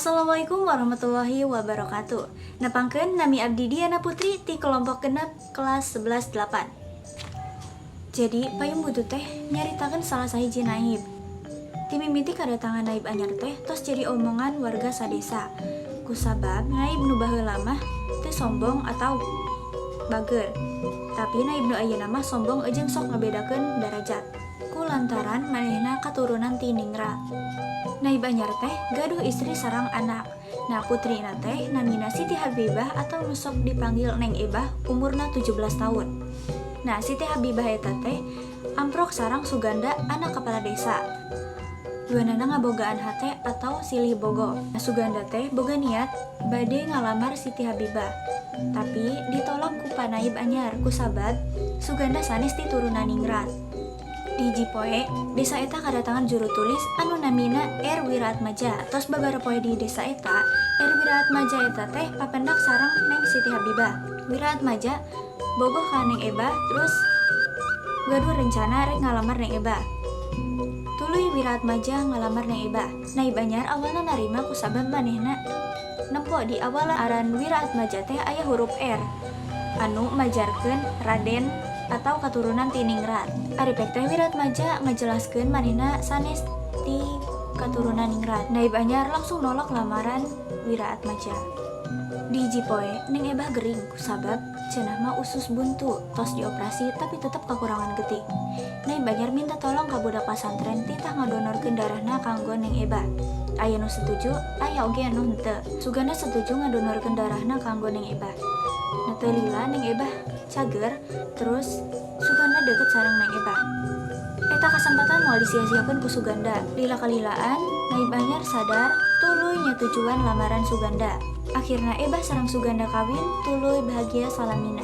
Assalamualaikum warahmatullahi wabarakatuh. Nepangkeun nami abdi Diana Putri ti kelompok genep kelas 11-8. Jadi payung butuh teh nyaritakeun salah sahiji naib. Ti mimiti kadatangan naib anyar teh tos jadi omongan warga sadesa. Kusabab naib nu baheula mah teu sombong atau bager. Tapi naib nu ayeuna mah sombong jeung sok ngabedakeun derajat. Ku lantaran manehna katurunan ti ningrat. Naib anyar teh gaduh istri sarang anak. Nah putrina teh namina Siti Habibah atau nusok dipanggil Neng Ebah, umurna 17 tahun. Nah Siti Habibah eta teh amprok sarang Suganda anak kepala desa. Duanana ngabogaan hate atau silih bogo. Nah Suganda teh boga niat bade ngalamar Siti Habibah. Tapi ditolak ku panaib anyar kusabab Suganda sanes ti turunan ningrat. Di hiji poe, desa eta kadatangan juru tulis anu namina R. Wiratmaja. Tos babaraha poe di desa eta, R. Wiratmaja eta teh papendak sareng Neng Siti Habibah. Wiratmaja bogoh ka Neng Ebah terus gaduh rencana rek ngalamar Neng Ebah. Tuluy Wiratmaja ngalamar Neng Ebah. Naib anyar awalna narima kusabab manehna nempo di awal aran Wiratmaja teh aya huruf R anu majarkeun Raden atau katurunan ti ningrat. Ari pek teh Wiratmaja ngajelaskeun manehna sanes ti katurunan ningrat. Naib anyar langsung nolak lamaran Wiratmaja. Di hiji poe Neng Ebah gering kusabab cenah mah usus buntu tos dioperasi tapi tetep kekurangan getih. Naib anyar minta tolong ka budak pasantren titah ngadonorkeun darahna kanggo Neng Ebah. Aya nu setuju, aya oge anu henteu. Suganda setuju ngadonorkeun darahna kanggo Neng Ebah. Natelila Neng Ebah cager, terus Suganda deket sareng Neng Ebah. Eta kesempatan moal disia-siakeun ku Suganda. Lila-kalilaan, naib anyar sadar tuluy nyatujuan lamaran Suganda. Akhirna Ebah sareng Suganda kawin, tuluy bahagia salamina.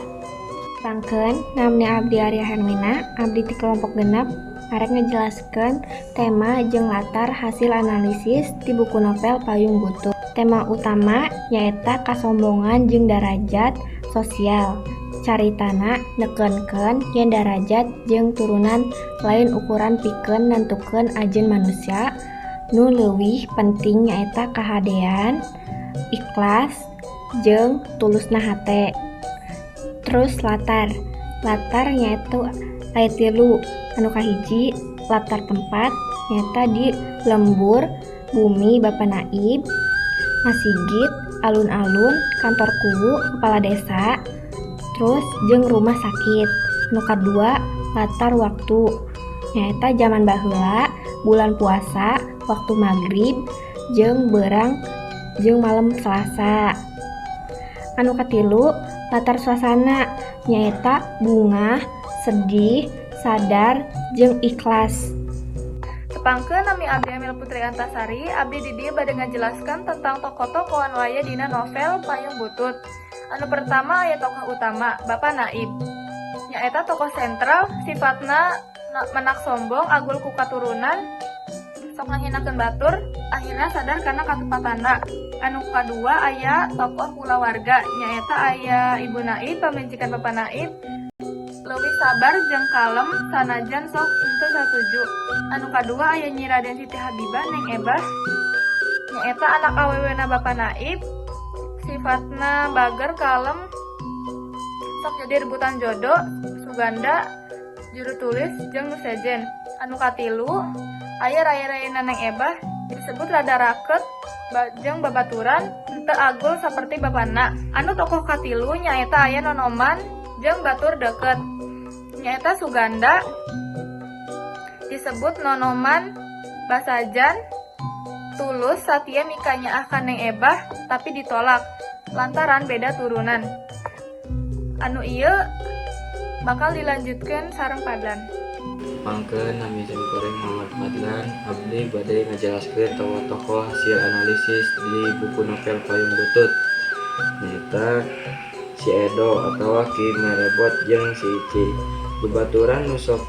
Pangkeun namni abdi Arya Hermina, abdi ti kelompok genep, arek ngejelaskeun tema jeung latar hasil analisis ti buku novel Payung Butut. Tema utama nyaeta kasombongan jeung derajat sosial. Caritana nekeunkeun yen derajat jeung turunan lain ukuran pikeun nentukeun ajeun manusia. Nu leuwih penting nyaeta kahadean, ikhlas, jeung tulusna hate. Terus latar nyaeta aya 3. Anu kahiji latar tempat nyaeta di lembur bumi Bapa Naib, masigit, alun-alun, kantor kubu kepala desa, terus jeung rumah sakit. Anu kadua latar waktu nyaeta zaman baheula, bulan puasa, waktu maghrib, jeung beurang jeung malam Selasa. Anu katilu latar suasana nyaeta bungah, sedih, sadar, jeung ikhlas. Tepangkeun nami abdi Emil Putri Antasari, abdi di dieu bade ngajelaskeun tentang tokoh-tokoh anu aya dina novel Payung Butut. Anu pertama aya tokoh utama, Bapa Naib. Nyaeta tokoh sentral, sifatna menak sombong, agul ku katurunan, sok ngahinakeun batur, akhirna sadar kana katupatanna. Anu kadua aya tokoh kulawarga, nyaeta aya Ibu Naib, pamajikan Bapa Naib, leuwih sabar jeung kalem sanajan sok henteu satuju. Anu kadua aya Nyi Raden Siti Habibah Neng Ebah, nyaeta anak awewena Bapa Naib, sifatna bager kalem sok jadi rebutan jodoh. Suganda juru tulis jeung nu sejen. Anu katilu aya raya-rayana Neng Ebah, disebut rada raket jeung babaturan henteu agul saperti bapana. Anu tokoh katilu nyaeta aya Nonoman jeung batur deket. Nyaeta Suganda, disebut Nonoman Basajan, tulus satia mikanya akan Neng Ebah tapi ditolak lantaran beda turunan. Anu ieu bakal dilanjutkeun sareng Padlan. Pangkeun nami Simkuring Muhammad Padlan, abdi bade ngajelaskeun tokoh-tokoh hasil analisis di buku novel Payung Butut. Nyaeta si Edo atau Ki Merebot jeung si Ici. Bebaturan nusok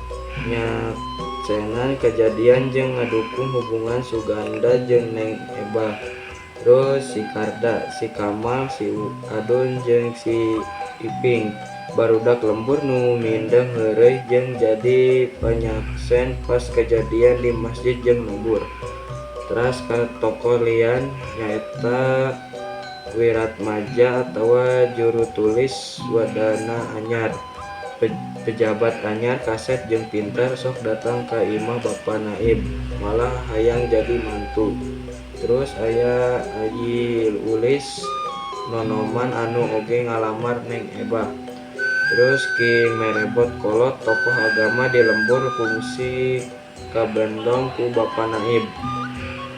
nyaksenan kejadian jeung ngadukung hubungan Suganda jeung Neng Ebah. Terus si Karda, si Kamal, si Adun jeung si Iping. Barudak lembur nu mindeng heureuy jeung jadi panyaksen pas kejadian di masjid jeung lembur. Teras ka tokoh lian nyaeta Wiratmaja atau juru tulis wadana anyar, pejabat anyar kaset jeung pintar sok datang ka imah Bapak Naib malah hayang jadi mantu. Terus aya Aji Ulis nonoman anu oge ngalamar Neng Eba. Terus Ki Merebot Kolot tokoh agama di Lembur fungsi kabendong ku Bapak Naib.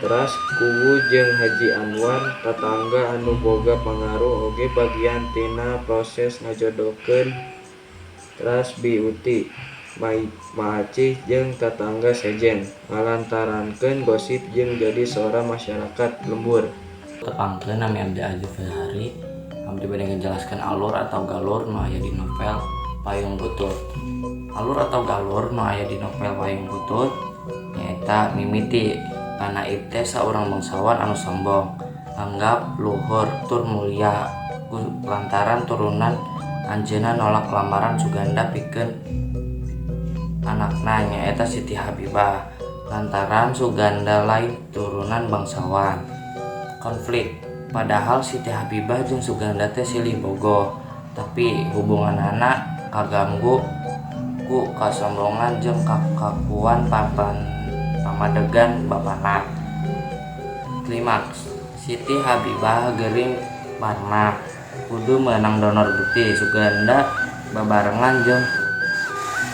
Teras Kuwu jeung Haji Anwar tatangga anu boga pangaruh oge bagian tina proses ngajodokeun. Teras Bi Uti Maacih jeung tatangga sejen ngalantarankeun gosip jeung jadi sora masyarakat Lembur. Tepangkeun nami Abdi Aldi Fahri, abdi bade ngajelaskeun alur atau galur nu aya di novel Payung Butut. Alur atau galur nu aya di novel Payung Butut nyaeta mimiti Naib teh saurang bangsawan anu sombong, anggap luhur tur mulia lantaran turunan anjeunna nolak lamaran Suganda pikeun anakna nyaeta Siti Habibah lantaran Suganda lain turunan bangsawan. Konflik, padahal Siti Habibah jeung Suganda teh silih bogoh, tapi hubungan anak kaganggu ku kasombongan jeung kakakuan pamadegan bapana. Klimaks, Siti Habibah gering parna kudu meunang donor getih. Suganda babarengan jeung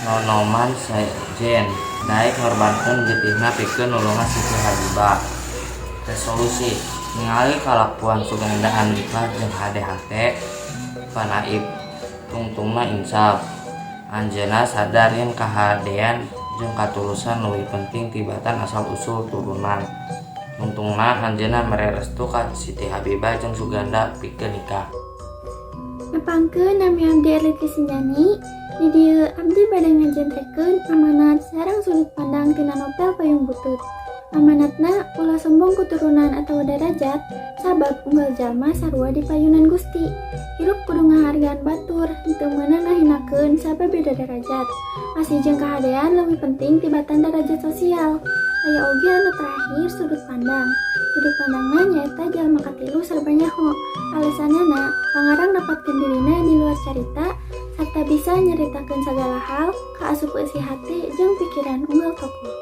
nonoman sejen daek ngorbankeun getihna pikeun nulungan Siti Habibah. Resolusi, ningali kalakuan Suganda anu ikhlas jeung HDHT, Pak Naib tungtungna insaf. Anjeunna sadar yen kahadean jeung katulusan leuwih penting tibatan asal usul turunan. Tungtungna anjeunna mere restu ka Siti Habibah jeung Suganda pikeun nikah. Nepangkeun nami Abdi Erliti Sinjani, di dieu abdi bade ngajentrekeun amanat sareng sudut pandang tina novel Payung Butut. Amanatna ulah sombong keturunan atau derajat, sabab unggal jalma sarua di payunan Gusti. Hirup kudu ngahargaan batur, henteu meunang ngahinakeun sababeda derajat. Asih jeung kahadean leuwih penting tibatan derajat sosial. Aya oge anu terakhir sudut pandang. Sudut pandangna nyaeta jalma katilu sarba nyaho. Alesanana pangarang dapatkeun dirina di luar carita sarta bisa nyaritakeun sagala hal kaasup eusi hati jeung pikiran unggal tokoh.